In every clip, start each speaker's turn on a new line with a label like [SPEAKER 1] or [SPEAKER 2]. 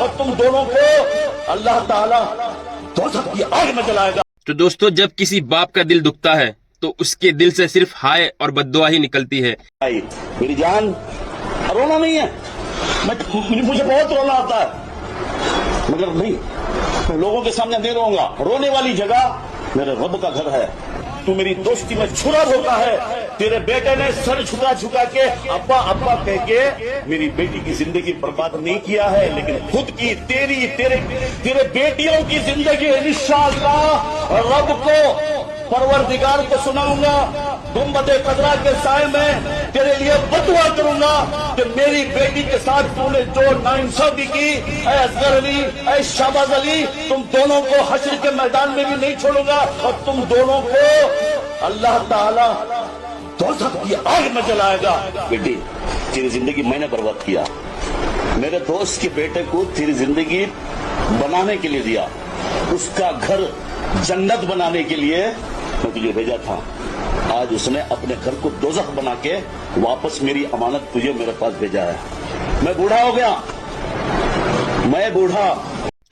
[SPEAKER 1] اور تم دونوں کو اللہ تعالیٰ دوزخ کی آگ میں جلائے گا۔
[SPEAKER 2] تو دوستو، جب کسی باپ کا دل دکھتا ہے تو اس کے دل سے صرف ہائے اور بد دعا ہی نکلتی ہے۔
[SPEAKER 1] میری جان، رونا نہیں ہے، مجھے بہت رونا آتا ہے، مگر نہیں، میں لوگوں کے سامنے نہیں روں گا۔ رونے والی جگہ میرے رب کا گھر ہے۔ تو میری دوستی میں چھرا روتا ہے۔ تیرے بیٹے نے سر جھکا جھکا کے ابا ابا کہہ کے میری بیٹی کی زندگی برباد نہیں کیا ہے، لیکن خود کی تیرے بیٹیوں کی زندگی انشاءاللہ رب کو، پروردگار کو سناؤں گا۔ گنبد خضرا کے سائے میں تیرے لیے بدعا کروں گا کہ میری بیٹی کے ساتھ تو نے جو ناانصافی کی، اے اصغر علی، اے شہباز علی، تم دونوں کو حشر کے میدان میں بھی نہیں چھوڑوں گا، اور تم دونوں کو اللہ تعالیٰ دوزخ کی آگ میں جلائے گا۔ بیٹی، تیری زندگی میں نے برباد کیا، میرے دوست کے بیٹے کو تیری زندگی بنانے کے لیے دیا، اس کا گھر جنت بنانے کے لیے میں تجھے بھیجا تھا۔ آج اس نے اپنے گھر کو دوزخ بنا کے واپس میری امانت تجھے میرے پاس بھیجا ہے۔ میں بوڑھا ہو گیا، میں بوڑھا۔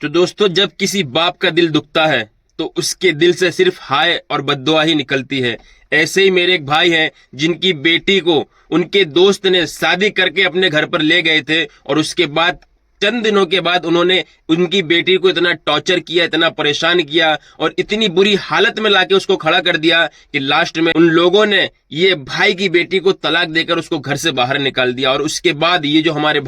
[SPEAKER 2] تو دوستو، جب کسی باپ کا دل دکھتا ہے تو اس کے دل سے صرف ہائے اور بد دعا ہی نکلتی ہے۔ ایسے ہی میرے ایک بھائی ہیں جن کی بیٹی کو ان کے دوست نے شادی کر کے اپنے گھر پر لے گئے تھے، اور اس کے بعد چند دنوں کے بعد انہوں نے ان کی بیٹی کو اتنا ٹارچر کیا، اتنا پریشان کیا، اور اتنی بری حالت میں لا کے اس کو کھڑا کر دیا کہ لاسٹ میں ان لوگوں نے یہ بھائی کی بیٹی کو طلاق دے کر اس کو گھر سے باہر نکال دیا۔ اور اس کے بعد یہ جو ہمارے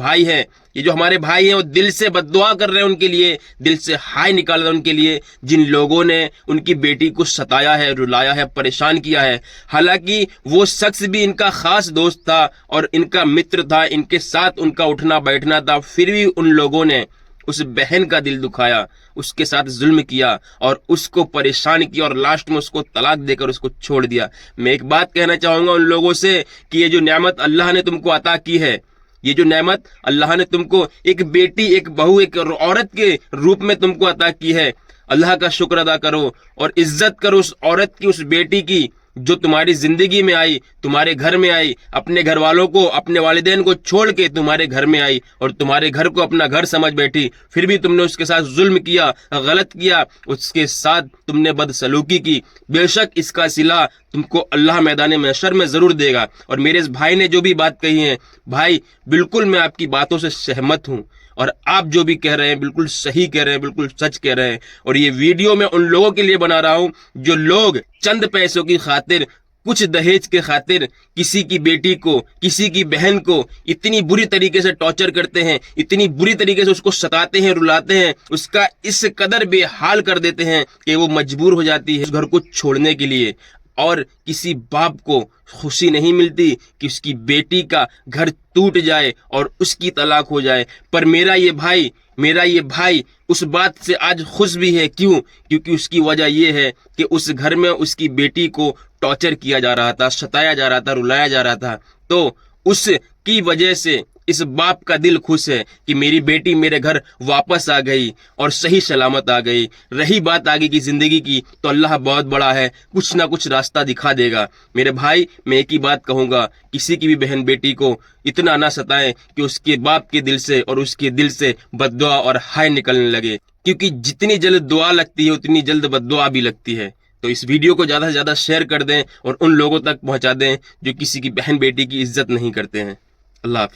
[SPEAKER 2] بھائی ہیں وہ دل سے بد دعا کر رہے ہیں ان کے لیے، دل سے ہائے نکال رہے ہیں ان کے لیے، جن لوگوں نے ان کی بیٹی کو ستایا ہے، رلایا ہے، پریشان کیا ہے۔ حالانکہ وہ شخص بھی ان کا خاص دوست تھا اور ان کا متر تھا، ان کے ساتھ ان کا اٹھنا بیٹھنا تھا، پھر بھی ان لوگوں نے اس بہن کا دل دکھایا، اس کے ساتھ ظلم کیا اور اس کو پریشان کیا، اور لاسٹ میں اس کو طلاق دے کر اس کو چھوڑ دیا۔ میں ایک بات کہنا چاہوں گا ان لوگوں سے کہ یہ جو نعمت اللہ نے تم کو عطا کی ہے، یہ جو نعمت اللہ نے تم کو ایک بیٹی، ایک بہو، ایک عورت کے روپ میں تم کو عطا کی ہے، اللہ کا شکر ادا کرو اور عزت کرو اس عورت کی، اس بیٹی کی جو تمہاری زندگی میں آئی، تمہارے گھر میں آئی، اپنے گھر والوں کو، اپنے والدین کو چھوڑ کے تمہارے گھر میں آئی اور تمہارے گھر کو اپنا گھر سمجھ بیٹھی، پھر بھی تم نے اس کے ساتھ ظلم کیا، غلط کیا، اس کے ساتھ تم نے بدسلوکی کی۔ بے شک اس کا صلہ تم کو اللہ میدان محشر میں ضرور دے گا۔ اور میرے اس بھائی نے جو بھی بات کہی ہے، بھائی بالکل میں آپ کی باتوں سے سہمت ہوں، اور آپ جو بھی کہہ رہے ہیں بالکل صحیح کہہ رہے ہیں، بالکل سچ کہہ رہے ہیں۔ اور یہ ویڈیو میں ان لوگوں کے لیے بنا رہا ہوں جو لوگ چند پیسوں کی خاطر، کچھ دہیج کے خاطر کسی کی بیٹی کو، کسی کی بہن کو اتنی بری طریقے سے ٹارچر کرتے ہیں، اتنی بری طریقے سے اس کو ستاتے ہیں، رلاتے ہیں، اس کا اس قدر بے حال کر دیتے ہیں کہ وہ مجبور ہو جاتی ہے اس گھر کو چھوڑنے کے لیے۔ اور کسی باپ کو خوشی نہیں ملتی کہ اس کی بیٹی کا گھر ٹوٹ جائے اور اس کی طلاق ہو جائے، پر میرا یہ بھائی اس بات سے آج خوش بھی ہے۔ کیونکہ اس کی وجہ یہ ہے کہ اس گھر میں اس کی بیٹی کو ٹارچر کیا جا رہا تھا، ستایا جا رہا تھا، رلایا جا رہا تھا، تو اس کی وجہ سے اس باپ کا دل خوش ہے کہ میری بیٹی میرے گھر واپس آ گئی اور صحیح سلامت آ گئی۔ رہی بات آگے کی زندگی کی تو اللہ بہت بڑا ہے، کچھ نہ کچھ راستہ دکھا دے گا۔ میرے بھائی، میں ایک ہی بات کہوں گا، کسی کی بھی بہن بیٹی کو اتنا نہ ستائیں کہ اس کے باپ کے دل سے اور اس کے دل سے بد دعا اور ہائے نکلنے لگے، کیونکہ جتنی جلد دعا لگتی ہے اتنی جلد بد دعا بھی لگتی ہے۔ تو اس ویڈیو کو زیادہ سے زیادہ شیئر کر دیں اور ان لوگوں تک پہنچا دیں جو کسی کی بہن بیٹی کی عزت نہیں کرتے ہیں۔ اللہ حافظ۔